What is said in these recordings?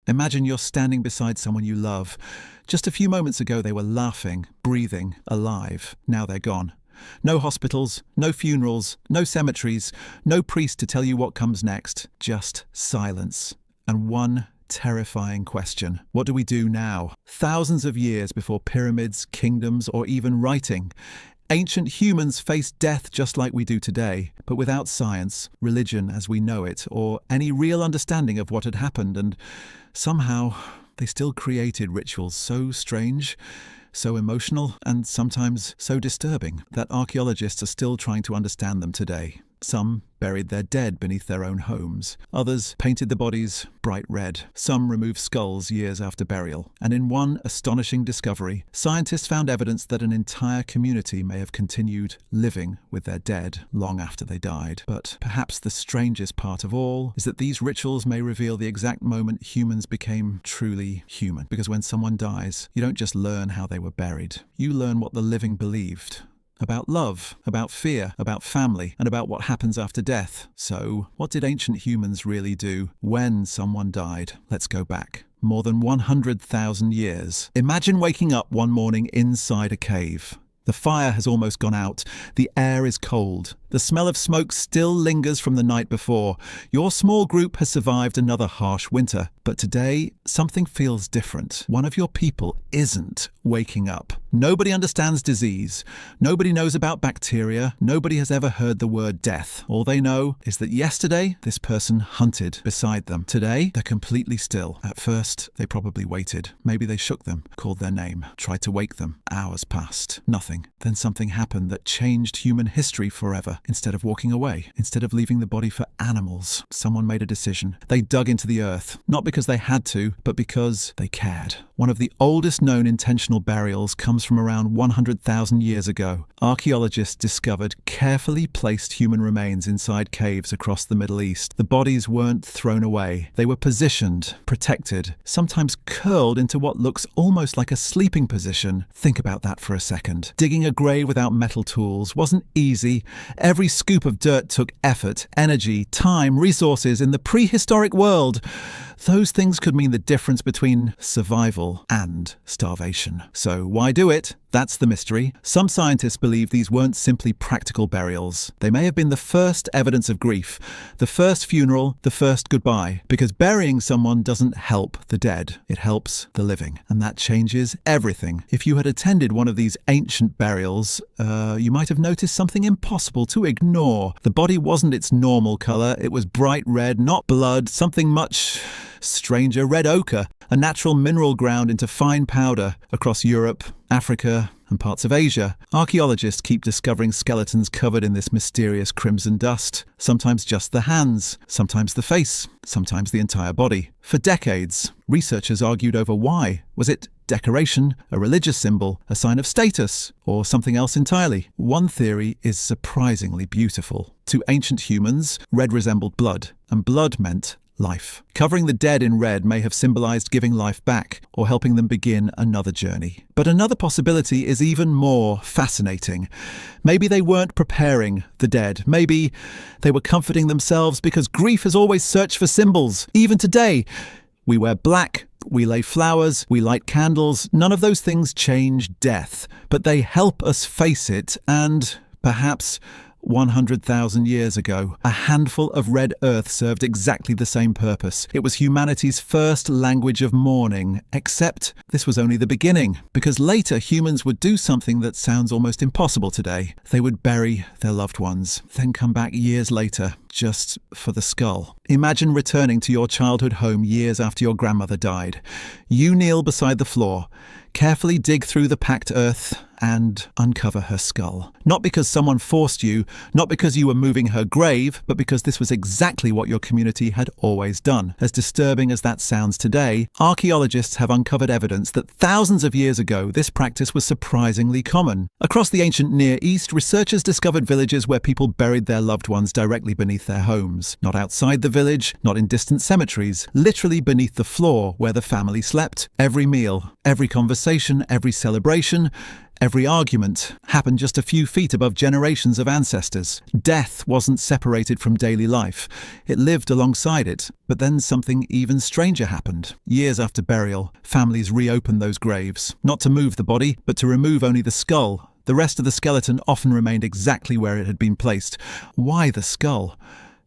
Imagine you're standing beside someone you love. Just a few moments ago they were laughing, breathing, alive. Now they're gone. No hospitals, no funerals, no cemeteries, no priest to tell you what comes next. Just silence. And one terrifying question. What do we do now? Thousands of years before pyramids, kingdoms, or even writing, ancient humans faced death just like we do today, but without science, religion as we know it, or any real understanding of what had happened, and somehow they still created rituals so strange, so emotional, and sometimes so disturbing that archaeologists are still trying to understand them today. Some buried their dead beneath their own homes. Others painted the bodies bright red. Some removed skulls years after burial. And in one astonishing discovery, scientists found evidence that an entire community may have continued living with their dead long after they died. But perhaps the strangest part of all is that these rituals may reveal the exact moment humans became truly human. Because when someone dies, you don't just learn how they were buried. You learn what the living believed. About love, about fear, about family, and about what happens after death. So, what did ancient humans really do when someone died? Let's go back. More than 100,000 years. Imagine waking up one morning inside a cave. The fire has almost gone out. The air is cold. The smell of smoke still lingers from the night before. Your small group has survived another harsh winter. But today, something feels different. One of your people isn't waking up. Nobody understands disease. Nobody knows about bacteria. Nobody has ever heard the word death. All they know is that yesterday, this person hunted beside them. Today, they're completely still. At first, they probably waited. Maybe they shook them, called their name, tried to wake them. Hours passed. Nothing. Then something happened that changed human history forever. Instead of walking away, instead of leaving the body for animals, someone made a decision. They dug into the earth, not because they had to, but because they cared. One of the oldest known intentional burials comes from around 100,000 years ago. Archaeologists discovered carefully placed human remains inside caves across the Middle East. The bodies weren't thrown away. They were positioned, protected, sometimes curled into what looks almost like a sleeping position. Think about that for a second. Digging a grave without metal tools wasn't easy. Every scoop of dirt took effort, energy, time, resources in the prehistoric world. Those things could mean the difference between survival and starvation. So why do it? That's the mystery. Some scientists believe these weren't simply practical burials. They may have been the first evidence of grief, the first funeral, the first goodbye. Because burying someone doesn't help the dead. It helps the living. And that changes everything. If you had attended one of these ancient burials, you might have noticed something impossible to ignore. The body wasn't its normal color. It was bright red, not blood, something much stranger, red ochre, a natural mineral ground into fine powder across Europe, Africa, and parts of Asia. Archaeologists keep discovering skeletons covered in this mysterious crimson dust, sometimes just the hands, sometimes the face, sometimes the entire body. For decades, researchers argued over why. Was it decoration, a religious symbol, a sign of status, or something else entirely? One theory is surprisingly beautiful. To ancient humans, red resembled blood, and blood meant life. Covering the dead in red may have symbolized giving life back or helping them begin another journey. But another possibility is even more fascinating. Maybe they weren't preparing the dead. Maybe they were comforting themselves because grief has always searched for symbols. Even today, we wear black, we lay flowers, we light candles. None of those things change death, but they help us face it and perhaps 100,000 years ago, a handful of red earth served exactly the same purpose. It was humanity's first language of mourning, except this was only the beginning, because later humans would do something that sounds almost impossible today. They would bury their loved ones, then come back years later, just for the skull. Imagine returning to your childhood home years after your grandmother died. You kneel beside the floor, carefully dig through the packed earth, and uncover her skull. Not because someone forced you, not because you were moving her grave, but because this was exactly what your community had always done. As disturbing as that sounds today, archaeologists have uncovered evidence that thousands of years ago, this practice was surprisingly common. Across the ancient Near East, researchers discovered villages where people buried their loved ones directly beneath their homes. Not outside the village, not in distant cemeteries, literally beneath the floor where the family slept. Every meal, every conversation, every celebration, Every argument happened just a few feet above generations of ancestors. Death wasn't separated from daily life. It lived alongside it. But then something even stranger happened. Years after burial, families reopened those graves, not to move the body, but to remove only the skull. The rest of the skeleton often remained exactly where it had been placed. Why the skull?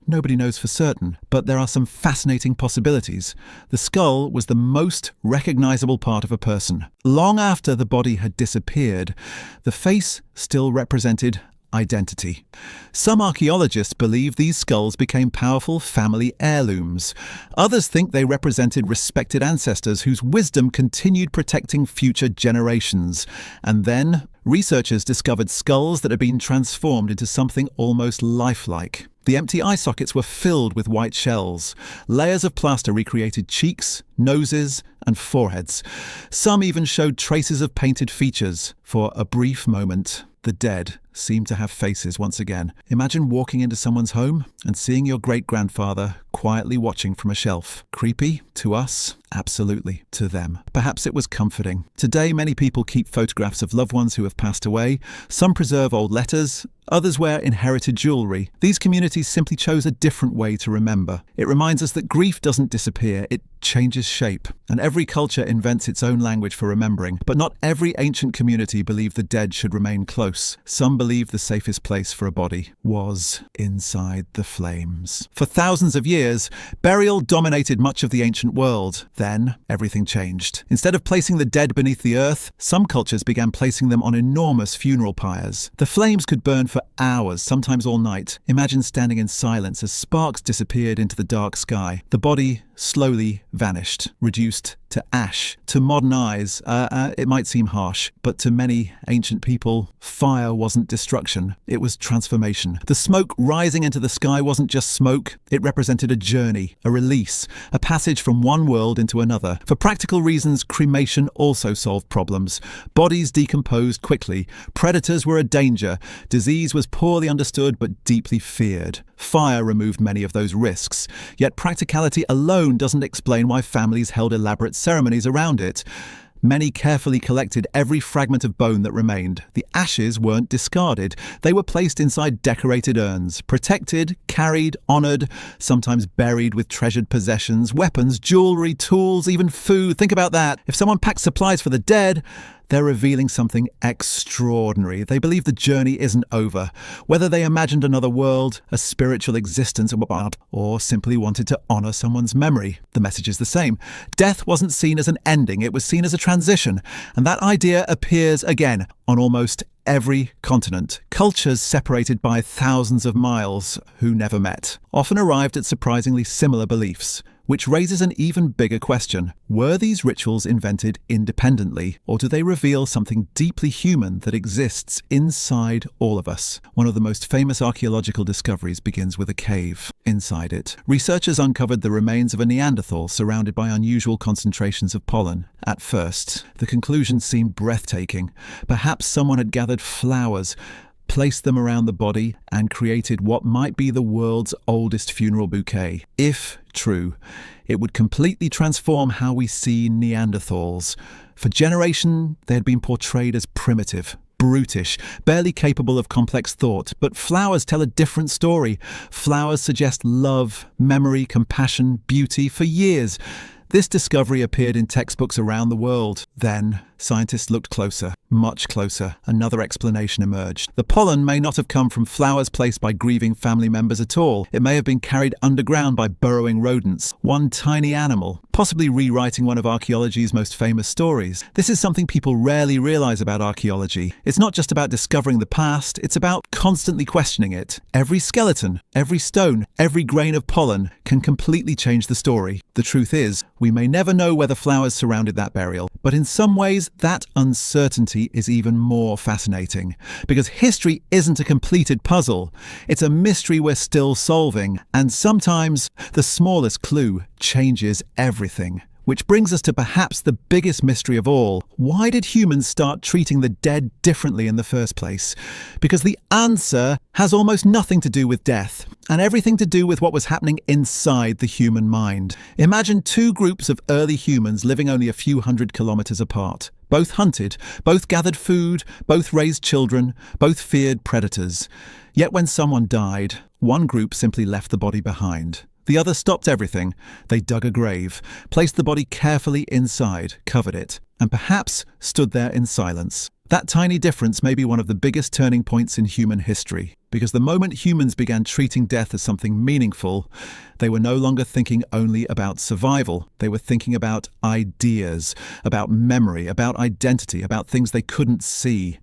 Nobody knows for certain, but there are some fascinating possibilities. The skull was the most recognizable part of a person. Long after the body had disappeared, the face still represented identity. Some archaeologists believe these skulls became powerful family heirlooms. Others think they represented respected ancestors whose wisdom continued protecting future generations. And then, researchers discovered skulls that had been transformed into something almost lifelike. The empty eye sockets were filled with white shells. Layers of plaster recreated cheeks, noses, and foreheads. Some even showed traces of painted features. For a brief moment, the dead seemed to have faces once again. Imagine walking into someone's home and seeing your great-grandfather quietly watching from a shelf. Creepy? To us? Absolutely. To them. Perhaps it was comforting. Today, many people keep photographs of loved ones who have passed away. Some preserve old letters. Others wear inherited jewelry. These communities simply chose a different way to remember. It reminds us that grief doesn't disappear, it changes shape. And every culture invents its own language for remembering. But not every ancient community believed the dead should remain close. Some believed the safest place for a body was inside the flames. For thousands of years, burial dominated much of the ancient world. Then, everything changed. Instead of placing the dead beneath the earth, some cultures began placing them on enormous funeral pyres. The flames could burn for hours, sometimes all night. Imagine standing in silence as sparks disappeared into the dark sky. The body slowly vanished, reduced to ash. To modern eyes, it might seem harsh, but to many ancient people, fire wasn't destruction, it was transformation. The smoke rising into the sky wasn't just smoke, it represented a journey, a release, a passage from one world into another. For practical reasons, cremation also solved problems. Bodies decomposed quickly, predators were a danger, disease was poorly understood but deeply feared. Fire removed many of those risks, yet practicality alone doesn't explain why families held elaborate ceremonies around it. Many carefully collected every fragment of bone that remained. The ashes weren't discarded. They were placed inside decorated urns, protected, carried, honored, sometimes buried with treasured possessions, weapons, jewelry, tools, even food. Think about that. If someone packs supplies for the dead, they're revealing something extraordinary. They believe the journey isn't over. Whether they imagined another world, a spiritual existence, or simply wanted to honor someone's memory, the message is the same. Death wasn't seen as an ending, it was seen as a transition. And that idea appears again on almost every continent. Cultures separated by thousands of miles who never met often arrived at surprisingly similar beliefs. Which raises an even bigger question. Were these rituals invented independently, or do they reveal something deeply human that exists inside all of us? One of the most famous archaeological discoveries begins with a cave. Inside it, researchers uncovered the remains of a Neanderthal surrounded by unusual concentrations of pollen. At first, the conclusion seemed breathtaking. Perhaps someone had gathered flowers, placed them around the body, and created what might be the world's oldest funeral bouquet. If true, it would completely transform how we see Neanderthals. For generations, they had been portrayed as primitive, brutish, barely capable of complex thought. But flowers tell a different story. Flowers suggest love, memory, compassion, beauty for years. This discovery appeared in textbooks around the world. Then, scientists looked closer, much closer. Another explanation emerged. The pollen may not have come from flowers placed by grieving family members at all. It may have been carried underground by burrowing rodents, one tiny animal, possibly rewriting one of archaeology's most famous stories. This is something people rarely realize about archaeology. It's not just about discovering the past, it's about constantly questioning it. Every skeleton, every stone, every grain of pollen can completely change the story. The truth is, we may never know whether flowers surrounded that burial, but in some ways, that uncertainty is even more fascinating. Because history isn't a completed puzzle. It's a mystery we're still solving. And sometimes, the smallest clue changes everything. Which brings us to perhaps the biggest mystery of all. Why did humans start treating the dead differently in the first place? Because the answer has almost nothing to do with death, and everything to do with what was happening inside the human mind. Imagine two groups of early humans living only a few hundred kilometers apart. Both hunted, both gathered food, both raised children, both feared predators. Yet when someone died, one group simply left the body behind. The other stopped everything. They dug a grave, placed the body carefully inside, covered it, and perhaps stood there in silence. That tiny difference may be one of the biggest turning points in human history, because the moment humans began treating death as something meaningful, they were no longer thinking only about survival. They were thinking about ideas, about memory, about identity, about things they couldn't see.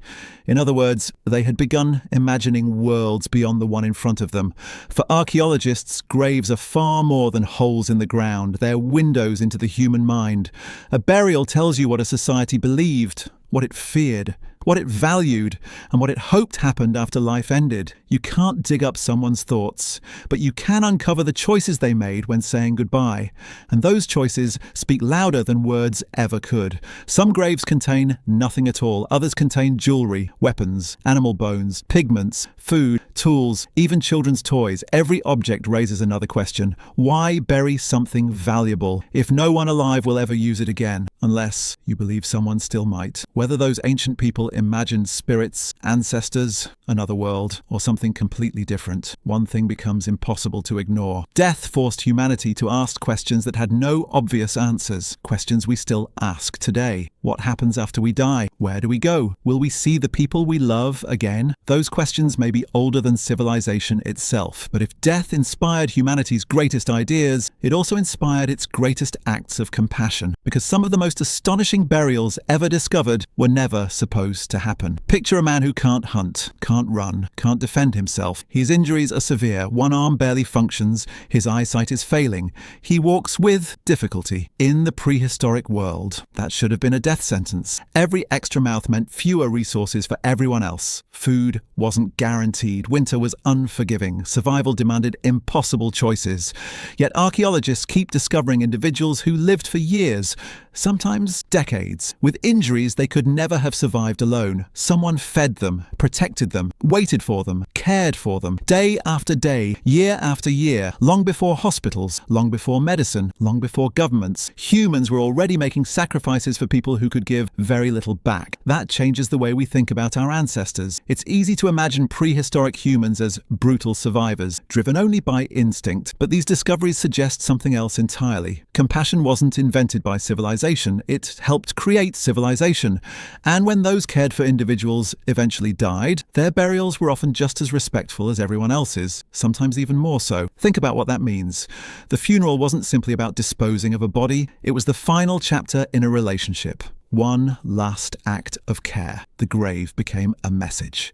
In other words, they had begun imagining worlds beyond the one in front of them. For archaeologists, graves are far more than holes in the ground. They're windows into the human mind. A burial tells you what a society believed, what it feared, what it valued, and what it hoped happened after life ended. You can't dig up someone's thoughts, but you can uncover the choices they made when saying goodbye. And those choices speak louder than words ever could. Some graves contain nothing at all. Others contain jewelry, weapons, animal bones, pigments, food, tools, even children's toys. Every object raises another question. Why bury something valuable if no one alive will ever use it again? Unless you believe someone still might. Whether those ancient people imagined spirits, ancestors, another world, or something completely different, one thing becomes impossible to ignore. Death forced humanity to ask questions that had no obvious answers, questions we still ask today. What happens after we die? Where do we go? Will we see the people we love again? Those questions may be older than civilization itself, but if death inspired humanity's greatest ideas, it also inspired its greatest acts of compassion, because some of the most astonishing burials ever discovered were never supposed to happen. Picture a man who can't hunt, can't run, can't defend himself. His injuries are severe. One arm barely functions. His eyesight is failing. He walks with difficulty. In the prehistoric world, that should have been a death sentence. Every extra mouth meant fewer resources for everyone else. Food wasn't guaranteed. Winter was unforgiving. Survival demanded impossible choices. Yet archaeologists keep discovering individuals who lived for years, sometimes decades, with injuries they could never have survived alone. Someone fed them, protected them, waited for them, cared for them, day after day, year after year, long before hospitals, long before medicine, long before governments. Humans were already making sacrifices for people who could give very little back. That changes the way we think about our ancestors. It's easy to imagine prehistoric humans as brutal survivors, driven only by instinct. But these discoveries suggest something else entirely. Compassion wasn't invented by civilization. It helped create civilization. And when those cared for individuals eventually died, their burials were often just as respectful as everyone else's, sometimes even more so. Think about what that means. The funeral wasn't simply about disposing of a body. It was the final chapter in a relationship. One last act of care. The grave became a message.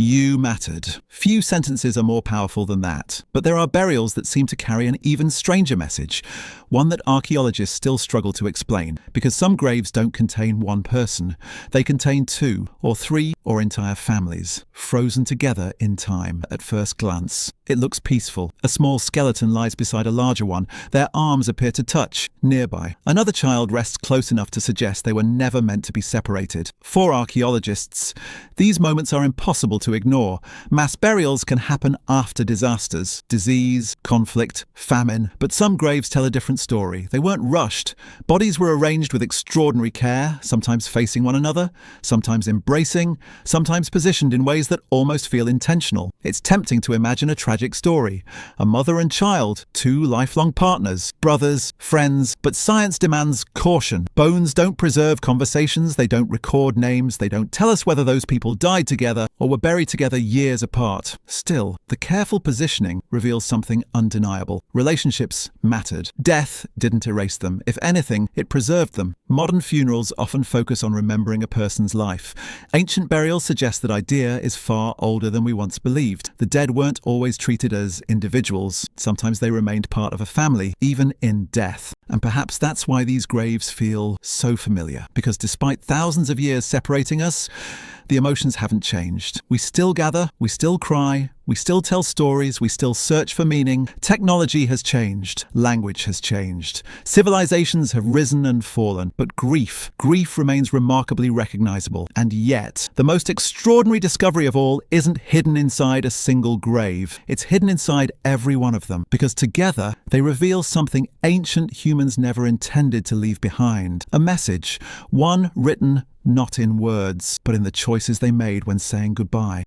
You mattered. Few sentences are more powerful than that. But there are burials that seem to carry an even stranger message, one that archaeologists still struggle to explain, because some graves don't contain one person. They contain two or three or entire families, frozen together in time. At first glance, it looks peaceful. A small skeleton lies beside a larger one. Their arms appear to touch nearby. Another child rests close enough to suggest they were never meant to be separated. For archaeologists, these moments are impossible to ignore. Mass burials can happen after disasters, disease, conflict, famine, but some graves tell a different story. They weren't rushed. Bodies were arranged with extraordinary care, sometimes facing one another, sometimes embracing, sometimes positioned in ways that almost feel intentional. It's tempting to imagine a tragic story. A mother and child, two lifelong partners, brothers, friends, but science demands caution. Bones don't preserve conversations, they don't record names, they don't tell us whether those people died together or were buried together years apart. Still, the careful positioning reveals something undeniable. Relationships mattered. Death didn't erase them. If anything, it preserved them. Modern funerals often focus on remembering a person's life. Ancient burials suggest that idea is far older than we once believed. The dead weren't always treated as individuals. Sometimes they remained part of a family, even in death. And perhaps that's why these graves feel so familiar, because despite thousands of years separating us, the emotions haven't changed. We still gather, we still cry, we still tell stories, we still search for meaning. Technology has changed, language has changed. Civilizations have risen and fallen, but grief remains remarkably recognizable. And yet, the most extraordinary discovery of all isn't hidden inside a single grave. It's hidden inside every one of them, because together they reveal something ancient humans never intended to leave behind. A message, one written not in words, but in the choices they made when saying goodbye.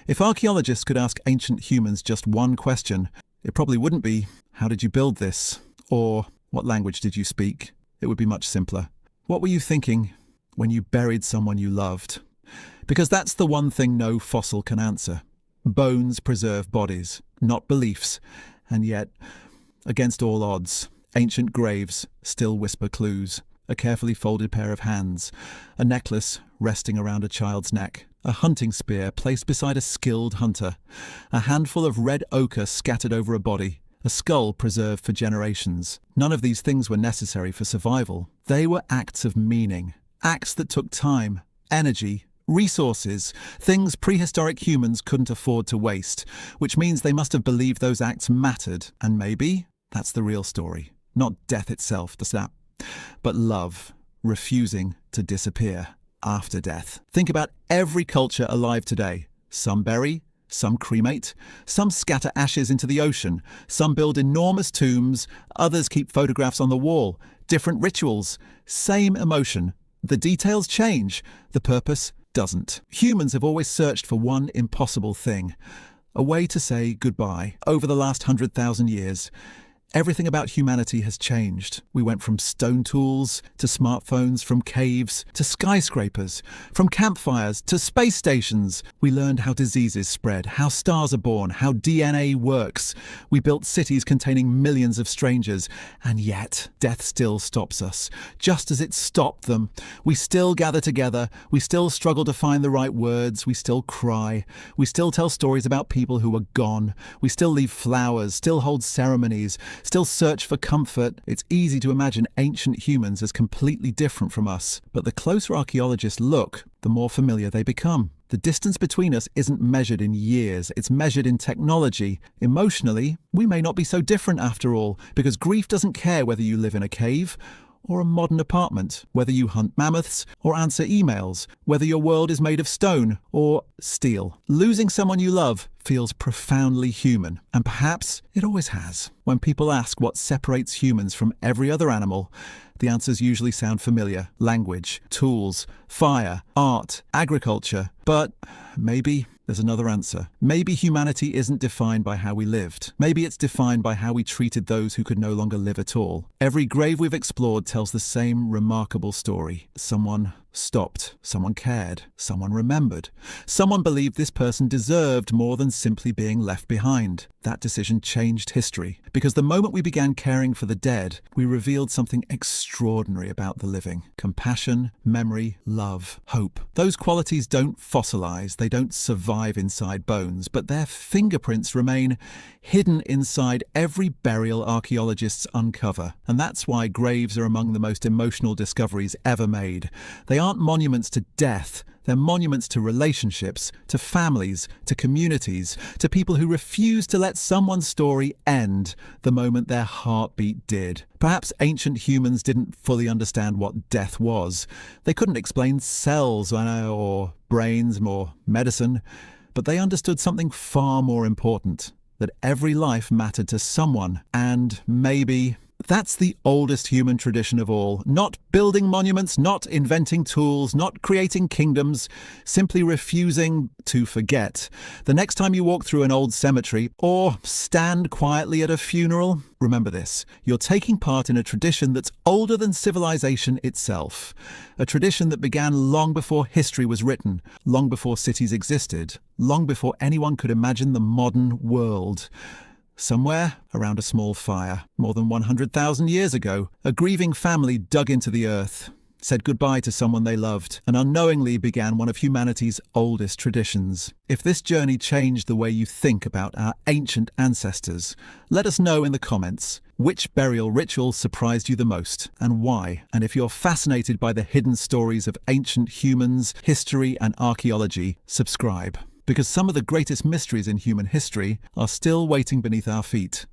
If archaeologists could ask ancient humans just one question, it probably wouldn't be, "How did you build this?" or "What language did you speak?" It would be much simpler. What were you thinking when you buried someone you loved? Because that's the one thing no fossil can answer. Bones preserve bodies, not beliefs. And yet, against all odds, ancient graves still whisper clues. A carefully folded pair of hands, a necklace resting around a child's neck, a hunting spear placed beside a skilled hunter, a handful of red ochre scattered over a body, a skull preserved for generations. None of these things were necessary for survival. They were acts of meaning, acts that took time, energy, resources, things prehistoric humans couldn't afford to waste, which means they must have believed those acts mattered. And maybe that's the real story. Not death itself, but love, refusing to disappear after death. Think about every culture alive today. Some bury, some cremate, some scatter ashes into the ocean, some build enormous tombs, others keep photographs on the wall. Different rituals, same emotion. The details change, the purpose doesn't. Humans have always searched for one impossible thing, a way to say goodbye. Over the last 100,000 years, everything about humanity has changed. We went from stone tools to smartphones, from caves to skyscrapers, from campfires to space stations. We learned how diseases spread, how stars are born, how DNA works. We built cities containing millions of strangers, and yet death still stops us. Just as it stopped them, we still gather together, we still struggle to find the right words, we still cry, we still tell stories about people who are gone, we still leave flowers, still hold ceremonies, still search for comfort. It's easy to imagine ancient humans as completely different from us, but the closer archaeologists look, the more familiar they become. The distance between us isn't measured in years, it's measured in technology. Emotionally, we may not be so different after all, because grief doesn't care whether you live in a cave or a modern apartment, whether you hunt mammoths or answer emails, whether your world is made of stone or steel. Losing someone you love feels profoundly human, and perhaps it always has. When people ask what separates humans from every other animal, the answers usually sound familiar. Language, tools, fire, art, agriculture. But maybe there's another answer. Maybe humanity isn't defined by how we lived. Maybe it's defined by how we treated those who could no longer live at all. Every grave we've explored tells the same remarkable story. Someone stopped, someone cared, someone remembered. Someone believed this person deserved more than simply being left behind. That decision changed history, because the moment we began caring for the dead, we revealed something extraordinary about the living. Compassion, memory, love, hope. Those qualities don't fossilize, they don't survive inside bones, but their fingerprints remain hidden inside every burial archaeologists uncover. And that's why graves are among the most emotional discoveries ever made. They aren't monuments to death, they're monuments to relationships, to families, to communities, to people who refuse to let someone's story end the moment their heartbeat did. Perhaps ancient humans didn't fully understand what death was. They couldn't explain cells or brains or medicine, but they understood something far more important, that every life mattered to someone, and maybe that's the oldest human tradition of all. Not building monuments, not inventing tools, not creating kingdoms, simply refusing to forget. The next time you walk through an old cemetery or stand quietly at a funeral, remember this. You're taking part in a tradition that's older than civilization itself. A tradition that began long before history was written, long before cities existed, long before anyone could imagine the modern world. Somewhere around a small fire, more than 100,000 years ago, a grieving family dug into the earth, said goodbye to someone they loved, and unknowingly began one of humanity's oldest traditions. If this journey changed the way you think about our ancient ancestors, let us know in the comments. Which burial ritual surprised you the most, and why? And if you're fascinated by the hidden stories of ancient humans, history, and archaeology, subscribe. Because some of the greatest mysteries in human history are still waiting beneath our feet.